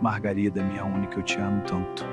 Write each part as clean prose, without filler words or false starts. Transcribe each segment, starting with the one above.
Margarida, minha única, eu te amo tanto.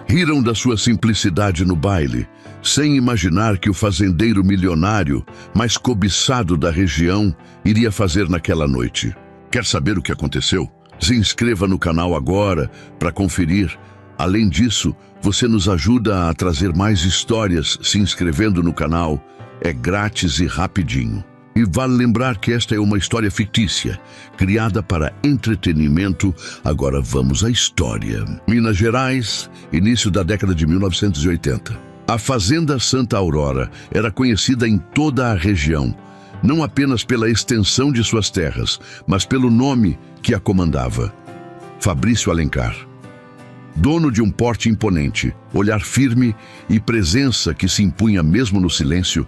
Riram da sua simplicidade no baile, sem imaginar que o fazendeiro milionário, mais cobiçado da região, iria fazer naquela noite. Quer saber o que aconteceu? Se inscreva no canal agora para conferir. Além disso, você nos ajuda a trazer mais histórias se inscrevendo no canal. É grátis e rapidinho. E vale lembrar que esta é uma história fictícia, criada para entretenimento. Agora vamos à história. Minas Gerais, início da década de 1980. A Fazenda Santa Aurora era conhecida em toda a região, não apenas pela extensão de suas terras, mas pelo nome que a comandava: Fabrício Alencar. Dono de um porte imponente, olhar firme e presença que se impunha mesmo no silêncio,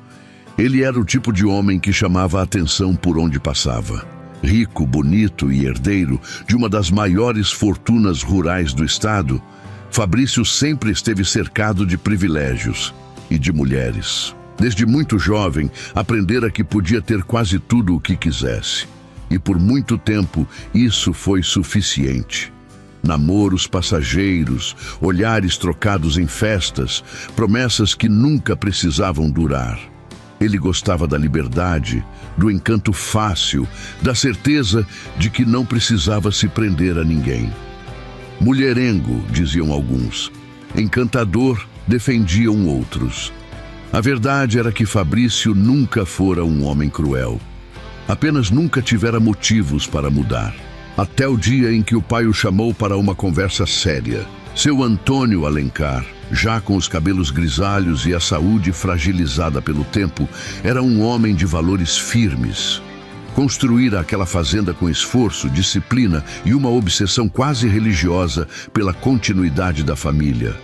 ele era o tipo de homem que chamava a atenção por onde passava. Rico, bonito e herdeiro de uma das maiores fortunas rurais do estado, Fabrício sempre esteve cercado de privilégios e de mulheres. Desde muito jovem, aprendera que podia ter quase tudo o que quisesse. E por muito tempo, isso foi suficiente. Namoros passageiros, olhares trocados em festas, promessas que nunca precisavam durar. Ele gostava da liberdade, do encanto fácil, da certeza de que não precisava se prender a ninguém. Mulherengo, diziam alguns. Encantador, defendiam outros. A verdade era que Fabrício nunca fora um homem cruel. Apenas nunca tivera motivos para mudar. Até o dia em que o pai o chamou para uma conversa séria. Seu Antônio Alencar, já com os cabelos grisalhos e a saúde fragilizada pelo tempo, era um homem de valores firmes. Construíra aquela fazenda com esforço, disciplina e uma obsessão quase religiosa pela continuidade da família.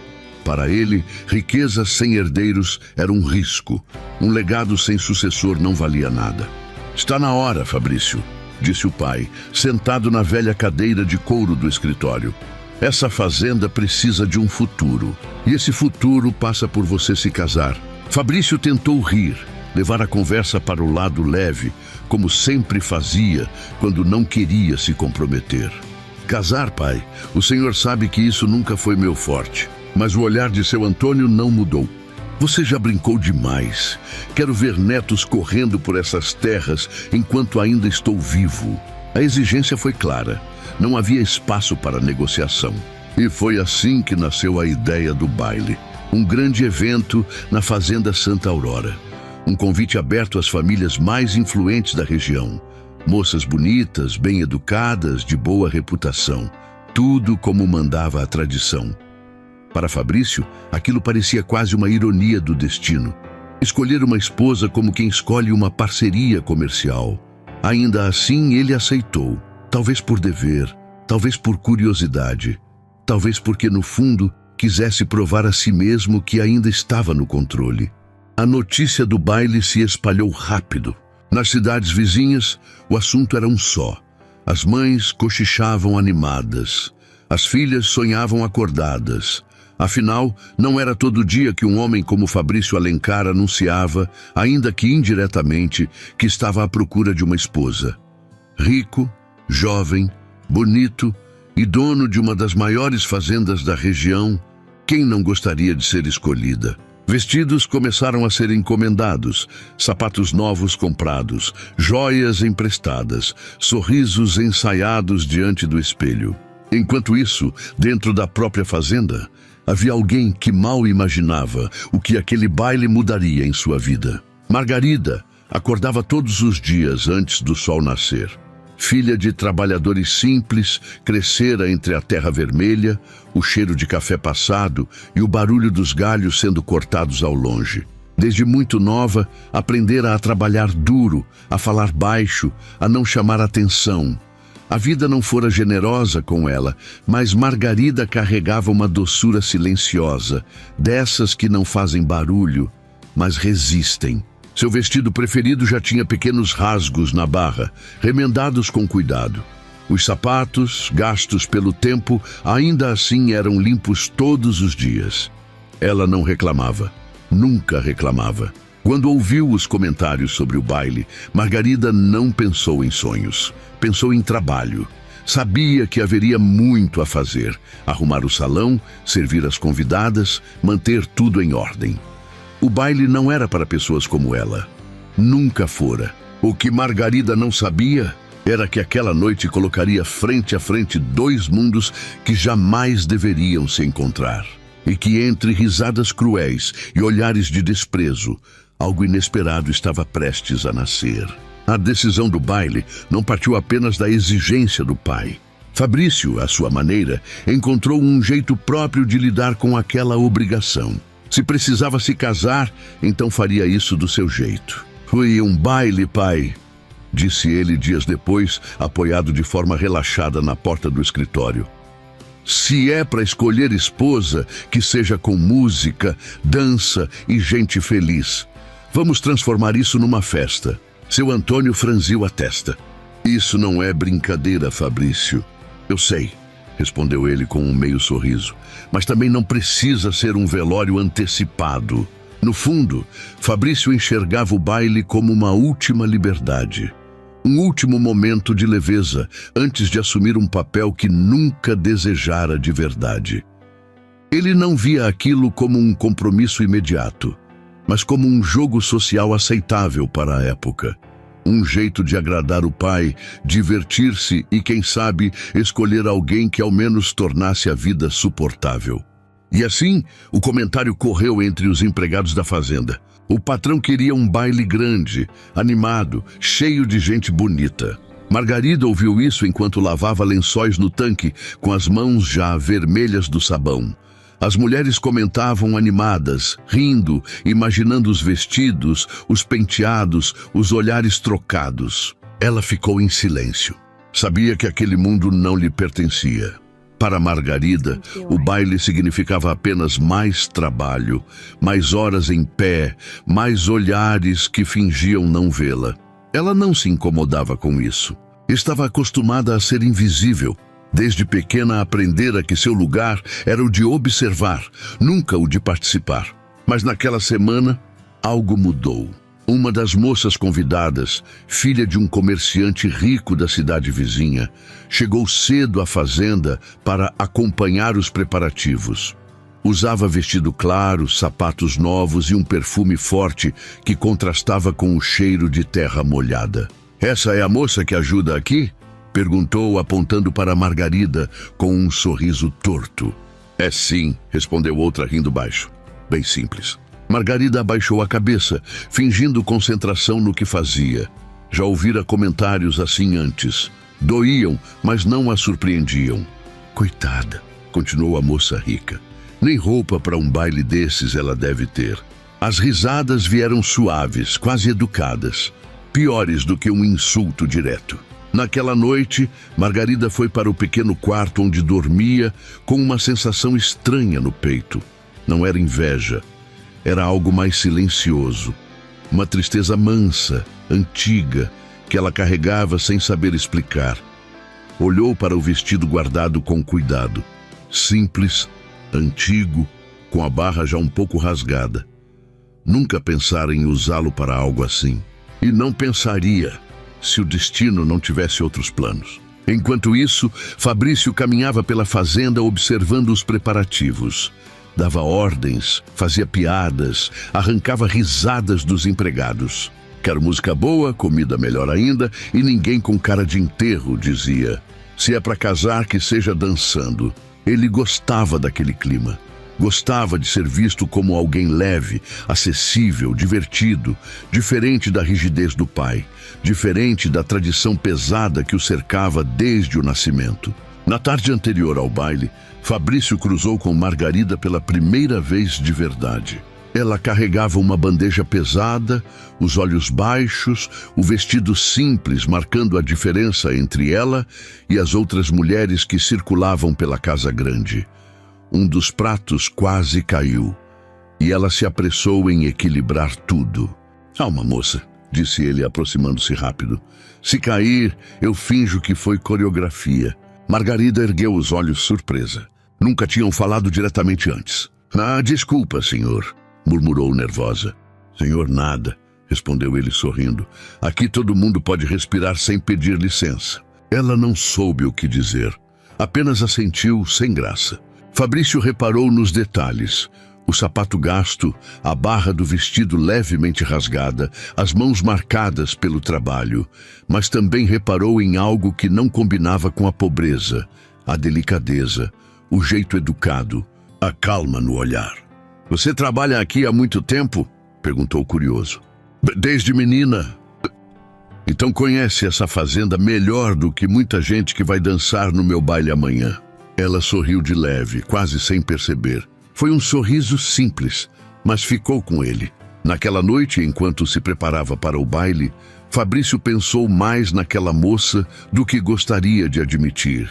Para ele, riqueza sem herdeiros era um risco. Um legado sem sucessor não valia nada. Está na hora, Fabrício, disse o pai, sentado na velha cadeira de couro do escritório. Essa fazenda precisa de um futuro. E esse futuro passa por você se casar. Fabrício tentou rir, levar a conversa para o lado leve, como sempre fazia quando não queria se comprometer. Casar, pai, o senhor sabe que isso nunca foi meu forte. Mas o olhar de seu Antônio não mudou. Você já brincou demais. Quero ver netos correndo por essas terras enquanto ainda estou vivo. A exigência foi clara. Não havia espaço para negociação. E foi assim que nasceu a ideia do baile. Um grande evento na Fazenda Santa Aurora. Um convite aberto às famílias mais influentes da região. Moças bonitas, bem educadas, de boa reputação. Tudo como mandava a tradição. Para Fabrício, aquilo parecia quase uma ironia do destino. Escolher uma esposa como quem escolhe uma parceria comercial. Ainda assim, ele aceitou. Talvez por dever, talvez por curiosidade, talvez porque, no fundo, quisesse provar a si mesmo que ainda estava no controle. A notícia do baile se espalhou rápido. Nas cidades vizinhas, o assunto era um só. As mães cochichavam animadas. As filhas sonhavam acordadas. Afinal, não era todo dia que um homem como Fabrício Alencar anunciava, ainda que indiretamente, que estava à procura de uma esposa. Rico, jovem, bonito e dono de uma das maiores fazendas da região, quem não gostaria de ser escolhida? Vestidos começaram a ser encomendados, sapatos novos comprados, joias emprestadas, sorrisos ensaiados diante do espelho. Enquanto isso, dentro da própria fazenda, havia alguém que mal imaginava o que aquele baile mudaria em sua vida. Margarida acordava todos os dias antes do sol nascer. Filha de trabalhadores simples, crescera entre a terra vermelha, o cheiro de café passado e o barulho dos galhos sendo cortados ao longe. Desde muito nova, aprendera a trabalhar duro, a falar baixo, a não chamar atenção. A vida não fora generosa com ela, mas Margarida carregava uma doçura silenciosa, dessas que não fazem barulho, mas resistem. Seu vestido preferido já tinha pequenos rasgos na barra, remendados com cuidado. Os sapatos, gastos pelo tempo, ainda assim eram limpos todos os dias. Ela não reclamava, nunca reclamava. Quando ouviu os comentários sobre o baile, Margarida não pensou em sonhos, pensou em trabalho. Sabia que haveria muito a fazer: arrumar o salão, servir as convidadas, manter tudo em ordem. O baile não era para pessoas como ela. Nunca fora. O que Margarida não sabia era que aquela noite colocaria frente a frente dois mundos que jamais deveriam se encontrar. E que entre risadas cruéis e olhares de desprezo, algo inesperado estava prestes a nascer. A decisão do baile não partiu apenas da exigência do pai. Fabrício, à sua maneira, encontrou um jeito próprio de lidar com aquela obrigação. Se precisava se casar, então faria isso do seu jeito. "Foi um baile, pai", disse ele dias depois, apoiado de forma relaxada na porta do escritório. "Se é para escolher esposa, que seja com música, dança e gente feliz. Vamos transformar isso numa festa." Seu Antônio franziu a testa. "Isso não é brincadeira, Fabrício." "Eu sei", respondeu ele com um meio sorriso, "mas também não precisa ser um velório antecipado." No fundo, Fabrício enxergava o baile como uma última liberdade. Um último momento de leveza antes de assumir um papel que nunca desejara de verdade. Ele não via aquilo como um compromisso imediato, mas como um jogo social aceitável para a época. Um jeito de agradar o pai, divertir-se e, quem sabe, escolher alguém que ao menos tornasse a vida suportável. E assim, o comentário correu entre os empregados da fazenda. O patrão queria um baile grande, animado, cheio de gente bonita. Margarida ouviu isso enquanto lavava lençóis no tanque, com as mãos já vermelhas do sabão. As mulheres comentavam animadas, rindo, imaginando os vestidos, os penteados, os olhares trocados. Ela ficou em silêncio. Sabia que aquele mundo não lhe pertencia. Para Margarida, o baile significava apenas mais trabalho, mais horas em pé, mais olhares que fingiam não vê-la. Ela não se incomodava com isso. Estava acostumada a ser invisível. Desde pequena aprendera que seu lugar era o de observar, nunca o de participar. Mas naquela semana, algo mudou. Uma das moças convidadas, filha de um comerciante rico da cidade vizinha, chegou cedo à fazenda para acompanhar os preparativos. Usava vestido claro, sapatos novos e um perfume forte que contrastava com o cheiro de terra molhada. "Essa é a moça que ajuda aqui?" perguntou, apontando para Margarida com um sorriso torto. "É sim", respondeu outra rindo baixo. "Bem simples." Margarida abaixou a cabeça, fingindo concentração no que fazia. Já ouvira comentários assim antes. Doíam, mas não a surpreendiam. "Coitada", continuou a moça rica. "Nem roupa para um baile desses ela deve ter." As risadas vieram suaves, quase educadas, piores do que um insulto direto. Naquela noite, Margarida foi para o pequeno quarto onde dormia com uma sensação estranha no peito. Não era inveja, era algo mais silencioso. Uma tristeza mansa, antiga, que ela carregava sem saber explicar. Olhou para o vestido guardado com cuidado. Simples, antigo, com a barra já um pouco rasgada. Nunca pensara em usá-lo para algo assim. E não pensaria se o destino não tivesse outros planos. Enquanto isso, Fabrício caminhava pela fazenda observando os preparativos. Dava ordens, fazia piadas, arrancava risadas dos empregados. "Quero música boa, comida melhor ainda e ninguém com cara de enterro", dizia. "Se é para casar, que seja dançando." Ele gostava daquele clima. Gostava de ser visto como alguém leve, acessível, divertido, diferente da rigidez do pai, diferente da tradição pesada que o cercava desde o nascimento. Na tarde anterior ao baile, Fabrício cruzou com Margarida pela primeira vez de verdade. Ela carregava uma bandeja pesada, os olhos baixos, o vestido simples marcando a diferença entre ela e as outras mulheres que circulavam pela casa grande. Um dos pratos quase caiu, e ela se apressou em equilibrar tudo. "Calma, moça", disse ele, aproximando-se rápido. "Se cair, eu finjo que foi coreografia." Margarida ergueu os olhos surpresa. Nunca tinham falado diretamente antes. "Ah, desculpa, senhor", murmurou nervosa. Senhor, nada, respondeu ele sorrindo. Aqui todo mundo pode respirar sem pedir licença. Ela não soube o que dizer. Apenas assentiu sem graça. Fabrício reparou nos detalhes. O sapato gasto, a barra do vestido levemente rasgada, as mãos marcadas pelo trabalho. Mas também reparou em algo que não combinava com a pobreza, a delicadeza, o jeito educado, a calma no olhar. Você trabalha aqui há muito tempo? Perguntou curioso. Desde menina. Então conhece essa fazenda melhor do que muita gente que vai dançar no meu baile amanhã. Ela sorriu de leve, quase sem perceber. Foi um sorriso simples, mas ficou com ele. Naquela noite, enquanto se preparava para o baile, Fabrício pensou mais naquela moça do que gostaria de admitir.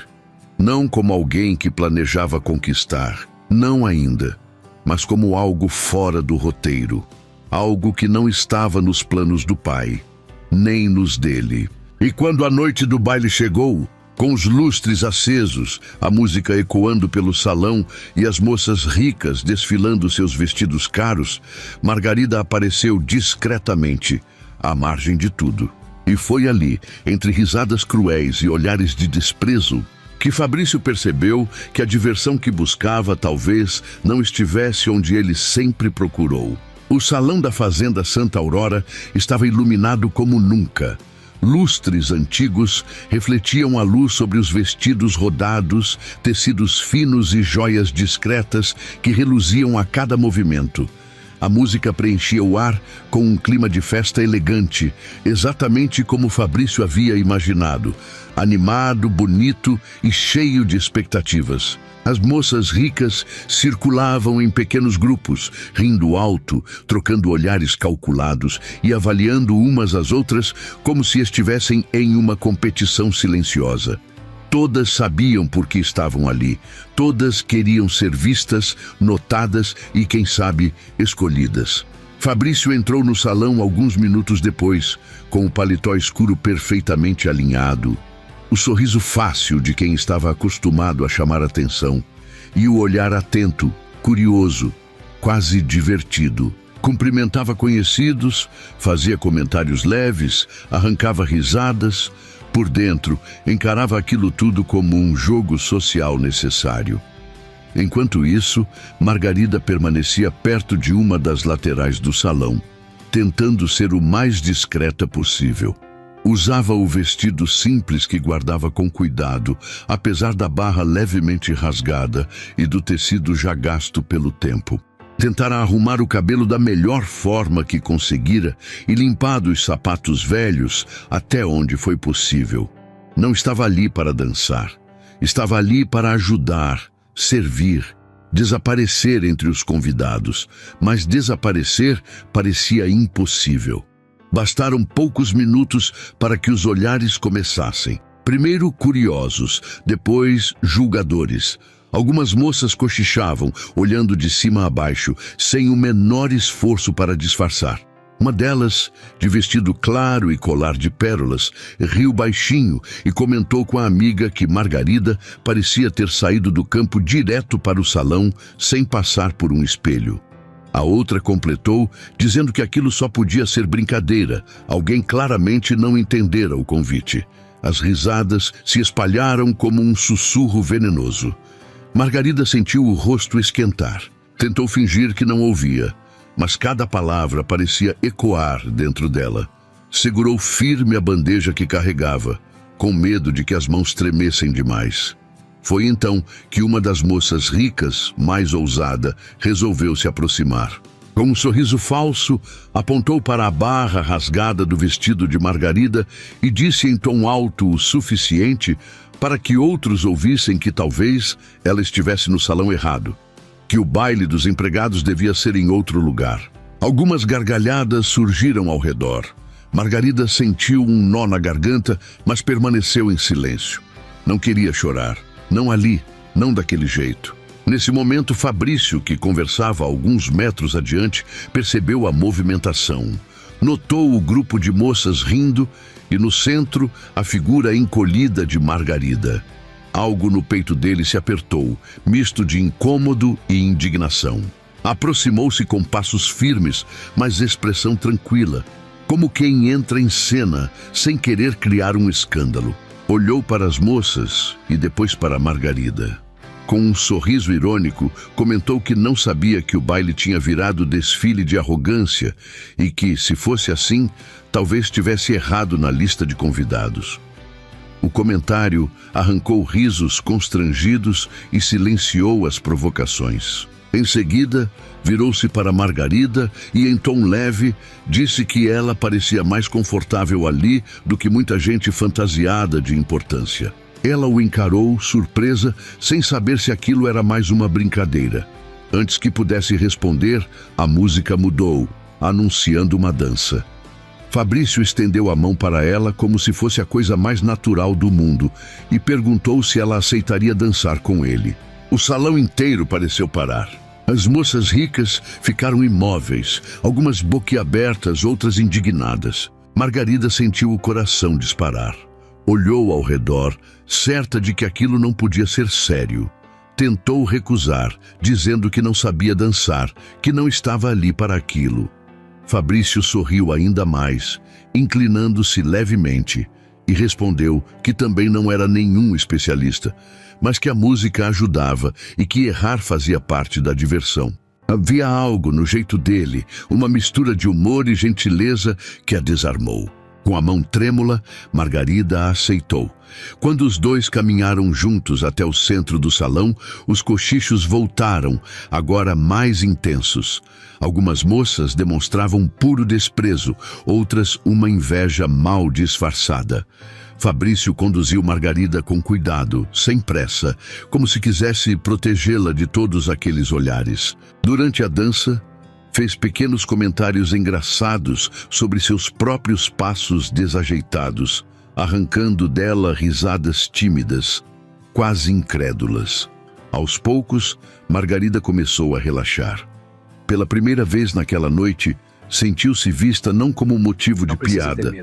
Não como alguém que planejava conquistar, não ainda, mas como algo fora do roteiro. Algo que não estava nos planos do pai, nem nos dele. E quando a noite do baile chegou, com os lustres acesos, a música ecoando pelo salão e as moças ricas desfilando seus vestidos caros, Margarida apareceu discretamente, à margem de tudo. E foi ali, entre risadas cruéis e olhares de desprezo, que Fabrício percebeu que a diversão que buscava talvez não estivesse onde ele sempre procurou. O salão da fazenda Santa Aurora estava iluminado como nunca. Lustres antigos refletiam a luz sobre os vestidos rodados, tecidos finos e joias discretas que reluziam a cada movimento. A música preenchia o ar com um clima de festa elegante, exatamente como Fabrício havia imaginado, animado, bonito e cheio de expectativas. As moças ricas circulavam em pequenos grupos, rindo alto, trocando olhares calculados e avaliando umas às outras como se estivessem em uma competição silenciosa. Todas sabiam por que estavam ali. Todas queriam ser vistas, notadas e, quem sabe, escolhidas. Fabrício entrou no salão alguns minutos depois, com o paletó escuro perfeitamente alinhado. O sorriso fácil de quem estava acostumado a chamar atenção e o olhar atento, curioso, quase divertido. Cumprimentava conhecidos, fazia comentários leves, arrancava risadas. Por dentro, encarava aquilo tudo como um jogo social necessário. Enquanto isso, Margarida permanecia perto de uma das laterais do salão, tentando ser o mais discreta possível. Usava o vestido simples que guardava com cuidado, apesar da barra levemente rasgada e do tecido já gasto pelo tempo. Tentara arrumar o cabelo da melhor forma que conseguira e limpado os sapatos velhos até onde foi possível. Não estava ali para dançar. Estava ali para ajudar, servir, desaparecer entre os convidados. Mas desaparecer parecia impossível. Bastaram poucos minutos para que os olhares começassem. Primeiro curiosos, depois julgadores. Algumas moças cochichavam, olhando de cima a baixo, sem o menor esforço para disfarçar. Uma delas, de vestido claro e colar de pérolas, riu baixinho e comentou com a amiga que Margarida parecia ter saído do campo direto para o salão, sem passar por um espelho. A outra completou, dizendo que aquilo só podia ser brincadeira. Alguém claramente não entendera o convite. As risadas se espalharam como um sussurro venenoso. Margarida sentiu o rosto esquentar. Tentou fingir que não ouvia, mas cada palavra parecia ecoar dentro dela. Segurou firme a bandeja que carregava, com medo de que as mãos tremessem demais. Foi então que uma das moças ricas, mais ousada, resolveu se aproximar. Com um sorriso falso, apontou para a barra rasgada do vestido de Margarida e disse em tom alto o suficiente para que outros ouvissem que talvez ela estivesse no salão errado, que o baile dos empregados devia ser em outro lugar. Algumas gargalhadas surgiram ao redor. Margarida sentiu um nó na garganta, mas permaneceu em silêncio. Não queria chorar. Não ali, não daquele jeito. Nesse momento, Fabrício, que conversava a alguns metros adiante, percebeu a movimentação. Notou o grupo de moças rindo e, no centro, a figura encolhida de Margarida. Algo no peito dele se apertou, misto de incômodo e indignação. Aproximou-se com passos firmes, mas expressão tranquila, como quem entra em cena sem querer criar um escândalo. Olhou para as moças e depois para Margarida. Com um sorriso irônico, comentou que não sabia que o baile tinha virado desfile de arrogância e que, se fosse assim, talvez tivesse errado na lista de convidados. O comentário arrancou risos constrangidos e silenciou as provocações. Em seguida, virou-se para Margarida e, em tom leve, disse que ela parecia mais confortável ali do que muita gente fantasiada de importância. Ela o encarou, surpresa, sem saber se aquilo era mais uma brincadeira. Antes que pudesse responder, a música mudou, anunciando uma dança. Fabrício estendeu a mão para ela como se fosse a coisa mais natural do mundo e perguntou se ela aceitaria dançar com ele. O salão inteiro pareceu parar. As moças ricas ficaram imóveis, algumas boquiabertas, outras indignadas. Margarida sentiu o coração disparar. Olhou ao redor, certa de que aquilo não podia ser sério. Tentou recusar, dizendo que não sabia dançar, que não estava ali para aquilo. Fabrício sorriu ainda mais, inclinando-se levemente, e respondeu que também não era nenhum especialista, mas que a música ajudava e que errar fazia parte da diversão. Havia algo no jeito dele, uma mistura de humor e gentileza que a desarmou. Com a mão trêmula, Margarida a aceitou. Quando os dois caminharam juntos até o centro do salão, os cochichos voltaram, agora mais intensos. Algumas moças demonstravam puro desprezo, outras uma inveja mal disfarçada. Fabrício conduziu Margarida com cuidado, sem pressa, como se quisesse protegê-la de todos aqueles olhares. Durante a dança, fez pequenos comentários engraçados sobre seus próprios passos desajeitados, arrancando dela risadas tímidas, quase incrédulas. Aos poucos, Margarida começou a relaxar. Pela primeira vez naquela noite, sentiu-se vista não como motivo de piada,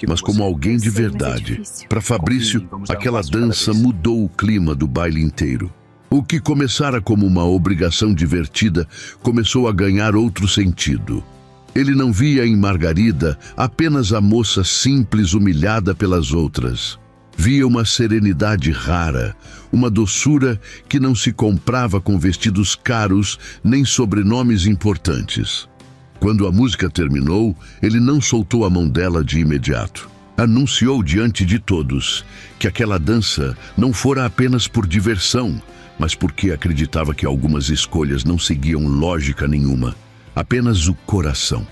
mas como alguém de verdade. Para Fabrício, aquela dança mudou o clima do baile inteiro. O que começara como uma obrigação divertida começou a ganhar outro sentido. Ele não via em Margarida apenas a moça simples humilhada pelas outras. Via uma serenidade rara, uma doçura que não se comprava com vestidos caros nem sobrenomes importantes. Quando a música terminou, ele não soltou a mão dela de imediato. Anunciou diante de todos que aquela dança não fora apenas por diversão, mas porque acreditava que algumas escolhas não seguiam lógica nenhuma, apenas o coração.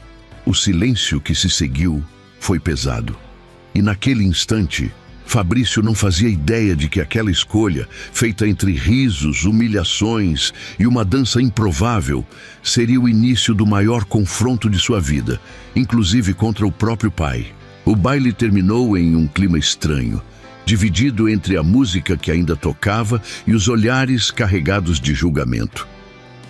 O silêncio que se seguiu foi pesado. E naquele instante, Fabrício não fazia ideia de que aquela escolha, feita entre risos, humilhações e uma dança improvável, seria o início do maior confronto de sua vida, inclusive contra o próprio pai. O baile terminou em um clima estranho, dividido entre a música que ainda tocava e os olhares carregados de julgamento.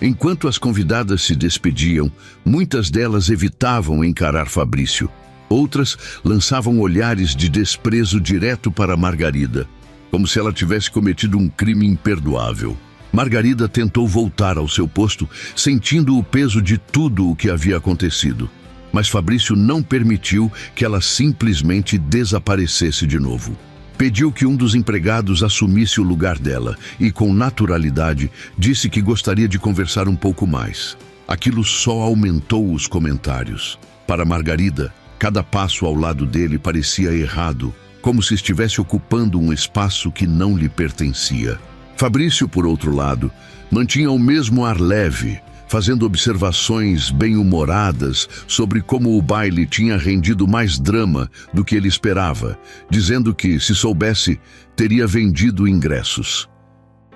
Enquanto as convidadas se despediam, muitas delas evitavam encarar Fabrício. Outras lançavam olhares de desprezo direto para Margarida, como se ela tivesse cometido um crime imperdoável. Margarida tentou voltar ao seu posto, sentindo o peso de tudo o que havia acontecido. Mas Fabrício não permitiu que ela simplesmente desaparecesse de novo. Pediu que um dos empregados assumisse o lugar dela e, com naturalidade, disse que gostaria de conversar um pouco mais. Aquilo só aumentou os comentários. Para Margarida, cada passo ao lado dele parecia errado, como se estivesse ocupando um espaço que não lhe pertencia. Fabrício, por outro lado, mantinha o mesmo ar leve, fazendo observações bem-humoradas sobre como o baile tinha rendido mais drama do que ele esperava, dizendo que, se soubesse, teria vendido ingressos.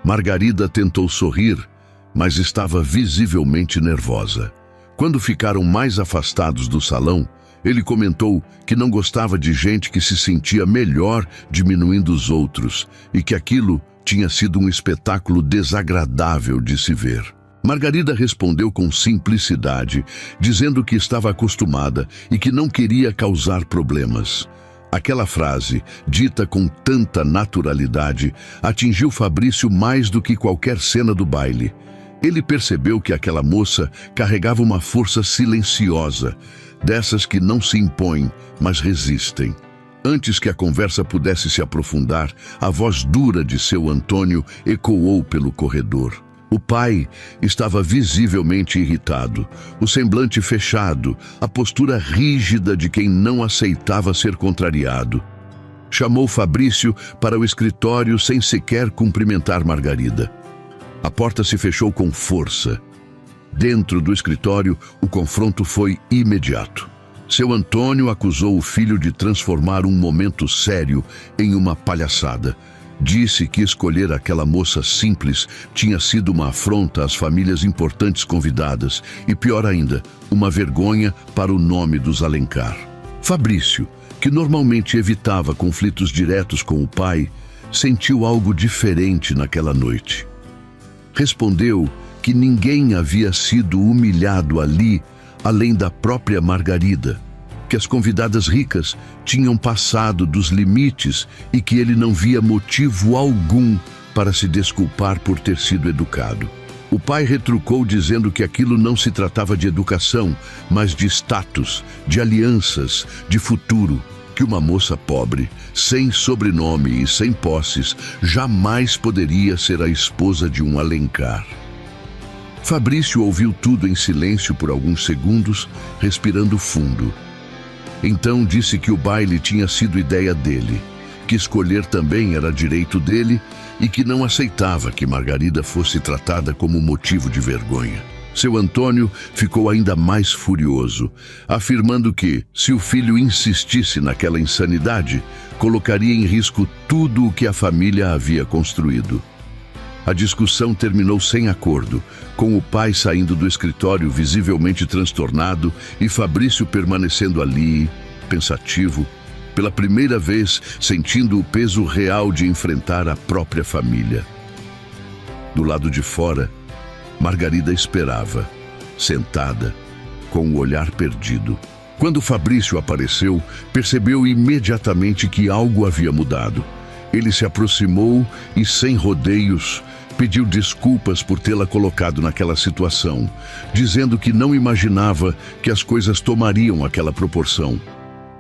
Margarida tentou sorrir, mas estava visivelmente nervosa. Quando ficaram mais afastados do salão, ele comentou que não gostava de gente que se sentia melhor diminuindo os outros e que aquilo tinha sido um espetáculo desagradável de se ver. Margarida respondeu com simplicidade, dizendo que estava acostumada e que não queria causar problemas. Aquela frase, dita com tanta naturalidade, atingiu Fabrício mais do que qualquer cena do baile. Ele percebeu que aquela moça carregava uma força silenciosa, dessas que não se impõem, mas resistem. Antes que a conversa pudesse se aprofundar, a voz dura de seu Antônio ecoou pelo corredor. O pai estava visivelmente irritado, o semblante fechado, a postura rígida de quem não aceitava ser contrariado. Chamou Fabrício para o escritório sem sequer cumprimentar Margarida. A porta se fechou com força. Dentro do escritório, o confronto foi imediato. Seu Antônio acusou o filho de transformar um momento sério em uma palhaçada. Disse que escolher aquela moça simples tinha sido uma afronta às famílias importantes convidadas e, pior ainda, uma vergonha para o nome dos Alencar. Fabrício, que normalmente evitava conflitos diretos com o pai, sentiu algo diferente naquela noite. Respondeu que ninguém havia sido humilhado ali, além da própria Margarida, que as convidadas ricas tinham passado dos limites e que ele não via motivo algum para se desculpar por ter sido educado. O pai retrucou dizendo que aquilo não se tratava de educação, mas de status, de alianças, de futuro, que uma moça pobre, sem sobrenome e sem posses, jamais poderia ser a esposa de um Alencar. Fabrício ouviu tudo em silêncio por alguns segundos, respirando fundo. Então disse que o baile tinha sido ideia dele, que escolher também era direito dele e que não aceitava que Margarida fosse tratada como motivo de vergonha. Seu Antônio ficou ainda mais furioso, afirmando que, se o filho insistisse naquela insanidade, colocaria em risco tudo o que a família havia construído. A discussão terminou sem acordo, com o pai saindo do escritório visivelmente transtornado e Fabrício permanecendo ali, pensativo, pela primeira vez sentindo o peso real de enfrentar a própria família. Do lado de fora, Margarida esperava, sentada, com o olhar perdido. Quando Fabrício apareceu, percebeu imediatamente que algo havia mudado. Ele se aproximou e, sem rodeios, pediu desculpas por tê-la colocado naquela situação, dizendo que não imaginava que as coisas tomariam aquela proporção.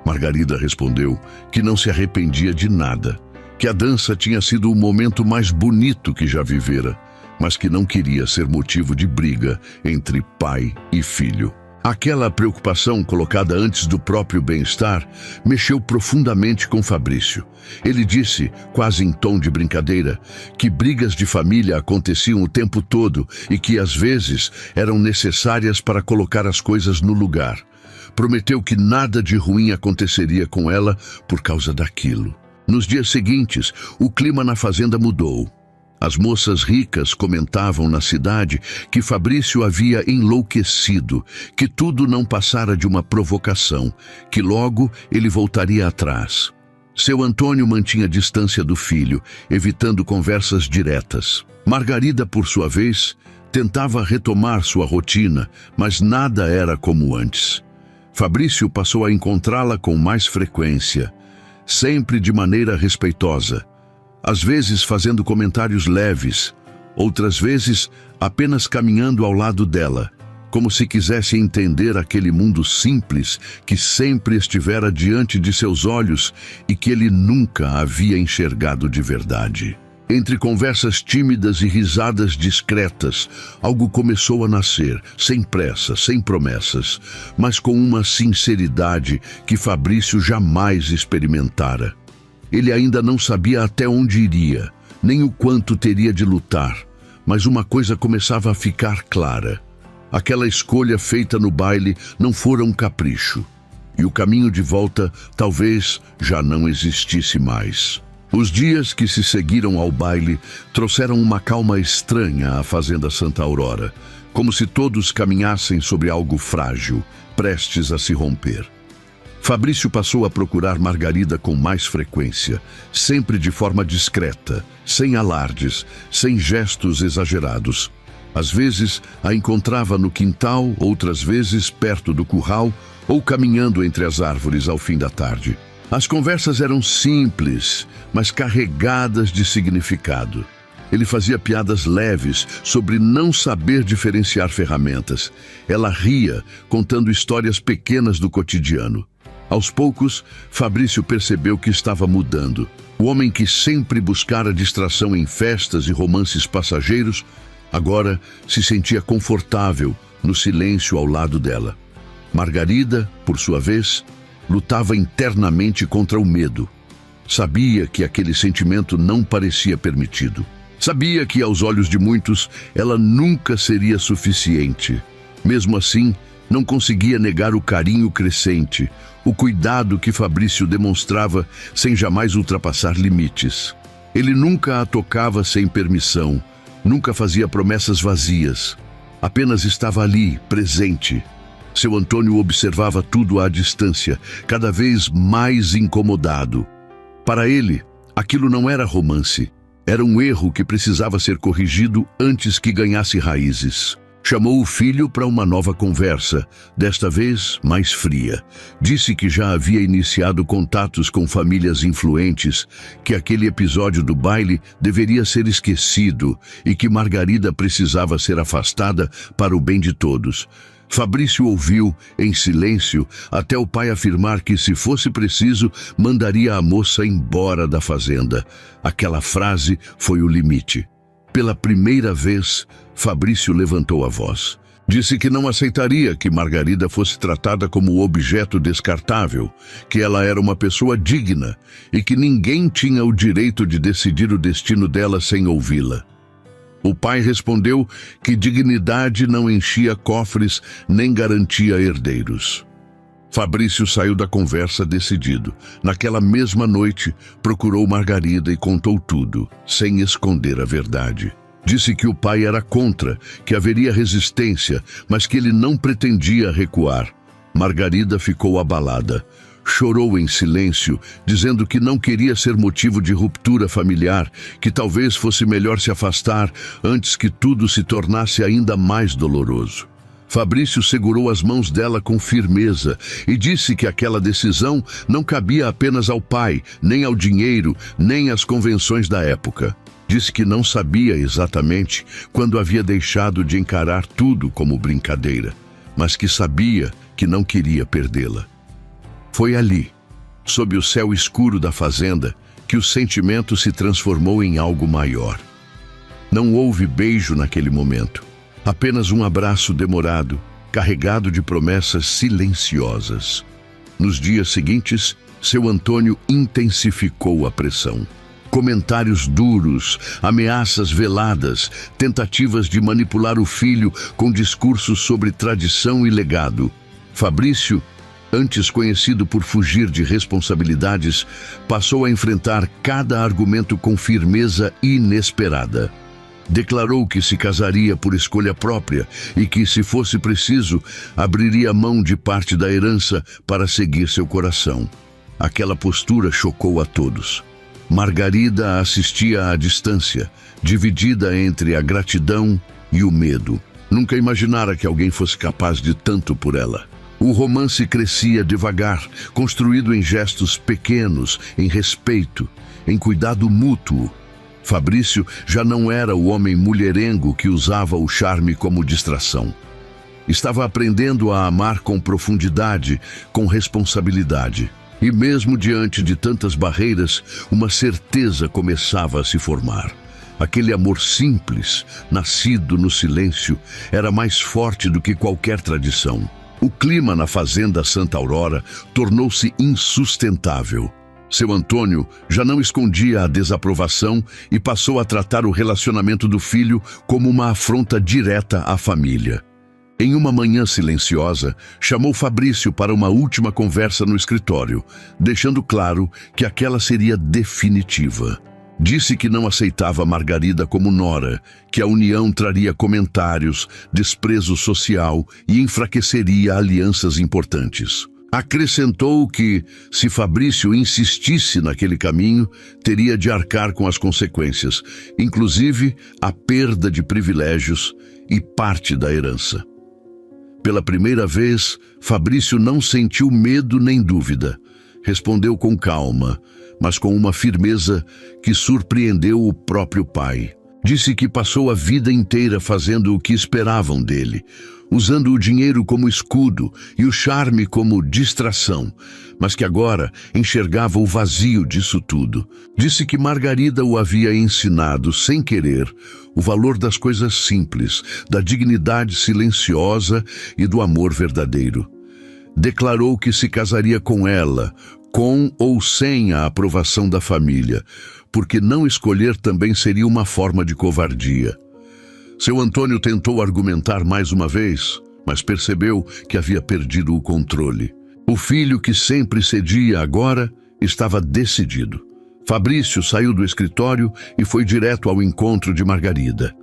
Margarida respondeu que não se arrependia de nada, que a dança tinha sido o momento mais bonito que já vivera, mas que não queria ser motivo de briga entre pai e filho. Aquela preocupação colocada antes do próprio bem-estar mexeu profundamente com Fabrício. Ele disse, quase em tom de brincadeira, que brigas de família aconteciam o tempo todo e que, às vezes, eram necessárias para colocar as coisas no lugar. Prometeu que nada de ruim aconteceria com ela por causa daquilo. Nos dias seguintes, o clima na fazenda mudou. As moças ricas comentavam na cidade que Fabrício havia enlouquecido, que tudo não passara de uma provocação, que logo ele voltaria atrás. Seu Antônio mantinha distância do filho, evitando conversas diretas. Margarida, por sua vez, tentava retomar sua rotina, mas nada era como antes. Fabrício passou a encontrá-la com mais frequência, sempre de maneira respeitosa. Às vezes fazendo comentários leves, outras vezes apenas caminhando ao lado dela, como se quisesse entender aquele mundo simples que sempre estivera diante de seus olhos e que ele nunca havia enxergado de verdade. Entre conversas tímidas e risadas discretas, algo começou a nascer, sem pressa, sem promessas, mas com uma sinceridade que Fabrício jamais experimentara. Ele ainda não sabia até onde iria, nem o quanto teria de lutar, mas uma coisa começava a ficar clara. Aquela escolha feita no baile não fora um capricho, e o caminho de volta talvez já não existisse mais. Os dias que se seguiram ao baile trouxeram uma calma estranha à Fazenda Santa Aurora, como se todos caminhassem sobre algo frágil, prestes a se romper. Fabrício passou a procurar Margarida com mais frequência, sempre de forma discreta, sem alardes, sem gestos exagerados. Às vezes a encontrava no quintal, outras vezes perto do curral ou caminhando entre as árvores ao fim da tarde. As conversas eram simples, mas carregadas de significado. Ele fazia piadas leves sobre não saber diferenciar ferramentas. Ela ria, contando histórias pequenas do cotidiano. Aos poucos, Fabrício percebeu que estava mudando. O homem que sempre buscara distração em festas e romances passageiros, agora se sentia confortável no silêncio ao lado dela. Margarida, por sua vez, lutava internamente contra o medo. Sabia que aquele sentimento não parecia permitido. Sabia que, aos olhos de muitos, ela nunca seria suficiente. Mesmo assim, não conseguia negar o carinho crescente, o cuidado que Fabrício demonstrava sem jamais ultrapassar limites. Ele nunca a tocava sem permissão, nunca fazia promessas vazias. Apenas estava ali, presente. Seu Antônio observava tudo à distância, cada vez mais incomodado. Para ele, aquilo não era romance. Era um erro que precisava ser corrigido antes que ganhasse raízes. Chamou o filho para uma nova conversa, desta vez mais fria. Disse que já havia iniciado contatos com famílias influentes, que aquele episódio do baile deveria ser esquecido e que Margarida precisava ser afastada para o bem de todos. Fabrício ouviu, em silêncio, até o pai afirmar que, se fosse preciso, mandaria a moça embora da fazenda. Aquela frase foi o limite. Pela primeira vez, Fabrício levantou a voz. Disse que não aceitaria que Margarida fosse tratada como objeto descartável, que ela era uma pessoa digna e que ninguém tinha o direito de decidir o destino dela sem ouvi-la. O pai respondeu que dignidade não enchia cofres nem garantia herdeiros. Fabrício saiu da conversa decidido. Naquela mesma noite, procurou Margarida e contou tudo, sem esconder a verdade. Disse que o pai era contra, que haveria resistência, mas que ele não pretendia recuar. Margarida ficou abalada. Chorou em silêncio, dizendo que não queria ser motivo de ruptura familiar, que talvez fosse melhor se afastar antes que tudo se tornasse ainda mais doloroso. Fabrício segurou as mãos dela com firmeza e disse que aquela decisão não cabia apenas ao pai, nem ao dinheiro, nem às convenções da época. Disse que não sabia exatamente quando havia deixado de encarar tudo como brincadeira, mas que sabia que não queria perdê-la. Foi ali, sob o céu escuro da fazenda, que o sentimento se transformou em algo maior. Não houve beijo naquele momento, apenas um abraço demorado, carregado de promessas silenciosas. Nos dias seguintes, seu Antônio intensificou a pressão. Comentários duros, ameaças veladas, tentativas de manipular o filho com discursos sobre tradição e legado. Fabrício, antes conhecido por fugir de responsabilidades, passou a enfrentar cada argumento com firmeza inesperada. Declarou que se casaria por escolha própria e que, se fosse preciso, abriria mão de parte da herança para seguir seu coração. Aquela postura chocou a todos. Margarida assistia à distância, dividida entre a gratidão e o medo. Nunca imaginara que alguém fosse capaz de tanto por ela. O romance crescia devagar, construído em gestos pequenos, em respeito, em cuidado mútuo. Fabrício já não era o homem mulherengo que usava o charme como distração. Estava aprendendo a amar com profundidade, com responsabilidade. E mesmo diante de tantas barreiras, uma certeza começava a se formar. Aquele amor simples, nascido no silêncio, era mais forte do que qualquer tradição. O clima na fazenda Santa Aurora tornou-se insustentável. Seu Antônio já não escondia a desaprovação e passou a tratar o relacionamento do filho como uma afronta direta à família. Em uma manhã silenciosa, chamou Fabrício para uma última conversa no escritório, deixando claro que aquela seria definitiva. Disse que não aceitava Margarida como nora, que a união traria comentários, desprezo social e enfraqueceria alianças importantes. Acrescentou que, se Fabrício insistisse naquele caminho, teria de arcar com as consequências, inclusive a perda de privilégios e parte da herança. Pela primeira vez, Fabrício não sentiu medo nem dúvida. Respondeu com calma, mas com uma firmeza que surpreendeu o próprio pai. Disse que passou a vida inteira fazendo o que esperavam dele, usando o dinheiro como escudo e o charme como distração, mas que agora enxergava o vazio disso tudo. Disse que Margarida o havia ensinado, sem querer, o valor das coisas simples, da dignidade silenciosa e do amor verdadeiro. Declarou que se casaria com ela, com ou sem a aprovação da família, porque não escolher também seria uma forma de covardia. Seu Antônio tentou argumentar mais uma vez, mas percebeu que havia perdido o controle. O filho que sempre cedia agora estava decidido. Fabrício saiu do escritório e foi direto ao encontro de Margarida.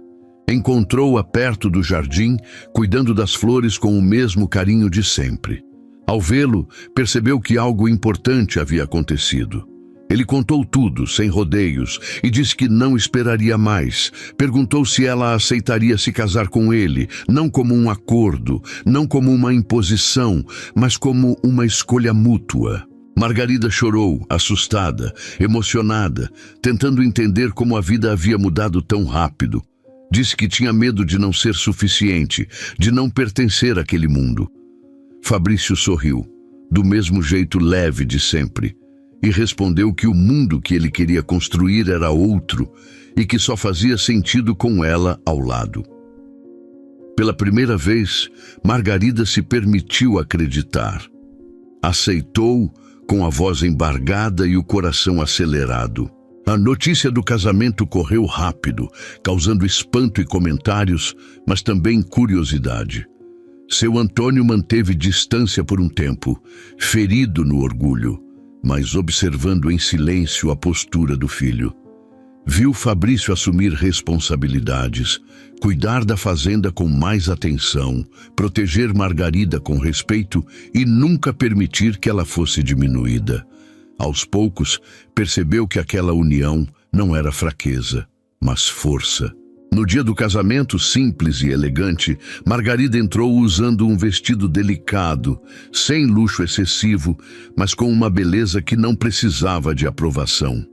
Encontrou-a perto do jardim, cuidando das flores com o mesmo carinho de sempre. Ao vê-lo, percebeu que algo importante havia acontecido. Ele contou tudo, sem rodeios, e disse que não esperaria mais. Perguntou se ela aceitaria se casar com ele, não como um acordo, não como uma imposição, mas como uma escolha mútua. Margarida chorou, assustada, emocionada, tentando entender como a vida havia mudado tão rápido. Disse que tinha medo de não ser suficiente, de não pertencer àquele mundo. Fabrício sorriu, do mesmo jeito leve de sempre, e respondeu que o mundo que ele queria construir era outro e que só fazia sentido com ela ao lado. Pela primeira vez, Margarida se permitiu acreditar. Aceitou com a voz embargada e o coração acelerado. A notícia do casamento correu rápido, causando espanto e comentários, mas também curiosidade. Seu Antônio manteve distância por um tempo, ferido no orgulho, mas observando em silêncio a postura do filho. Viu Fabrício assumir responsabilidades, cuidar da fazenda com mais atenção, proteger Margarida com respeito e nunca permitir que ela fosse diminuída. Aos poucos, percebeu que aquela união não era fraqueza, mas força. No dia do casamento, simples e elegante, Margarida entrou usando um vestido delicado, sem luxo excessivo, mas com uma beleza que não precisava de aprovação.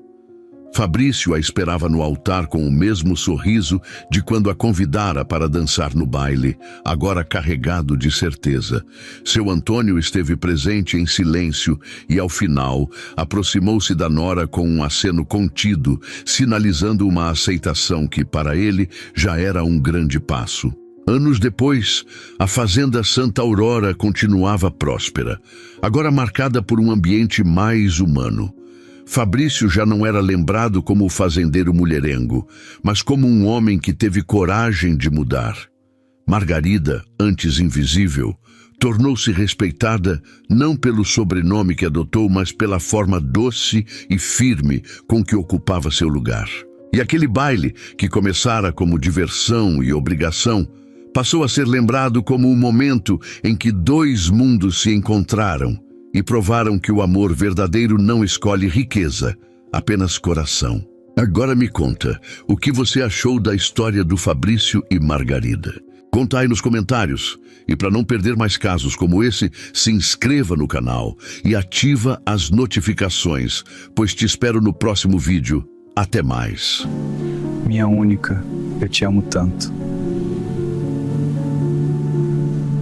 Fabrício a esperava no altar com o mesmo sorriso de quando a convidara para dançar no baile, agora carregado de certeza. Seu Antônio esteve presente em silêncio e, ao final, aproximou-se da nora com um aceno contido, sinalizando uma aceitação que, para ele, já era um grande passo. Anos depois, a fazenda Santa Aurora continuava próspera, agora marcada por um ambiente mais humano. Fabrício já não era lembrado como o fazendeiro mulherengo, mas como um homem que teve coragem de mudar. Margarida, antes invisível, tornou-se respeitada não pelo sobrenome que adotou, mas pela forma doce e firme com que ocupava seu lugar. E aquele baile, que começara como diversão e obrigação, passou a ser lembrado como o momento em que dois mundos se encontraram e provaram que o amor verdadeiro não escolhe riqueza, apenas coração. Agora me conta, o que você achou da história do Fabrício e Margarida? Conta aí nos comentários. E para não perder mais casos como esse, se inscreva no canal e ativa as notificações, pois te espero no próximo vídeo. Até mais. Minha única, eu te amo tanto.